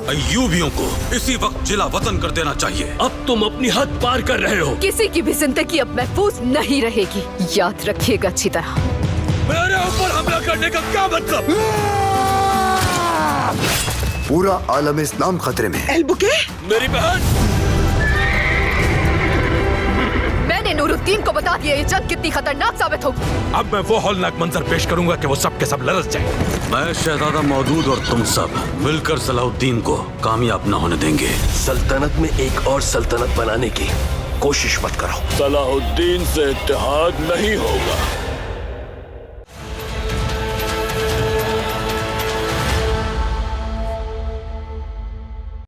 अय्यूबियों को इसी वक्त जिला वतन कर देना चाहिए। अब तुम अपनी हद पार कर रहे हो। किसी की भी जिंदगी अब महफूज नहीं रहेगी, याद रखिएगा अच्छी तरह। मेरे ऊपर हमला करने का क्या मतलब? पूरा आलम इस्लाम खतरे में। एलबुके, मेरी बहन, मैंने नूरुद्दीन को बता दिया ये जंग कितनी खतरनाक साबित होगी। अब मैं वो हौलनाक मंजर पेश करूंगा कि वो सब के सब लरस जाए। मैं शहजादा मौदूद और तुम सब मिलकर सलाहुद्दीन को कामयाब न होने देंगे। सल्तनत में एक और सल्तनत बनाने की कोशिश मत करो। सलाहुद्दीन से इत्तेहाद नहीं होगा।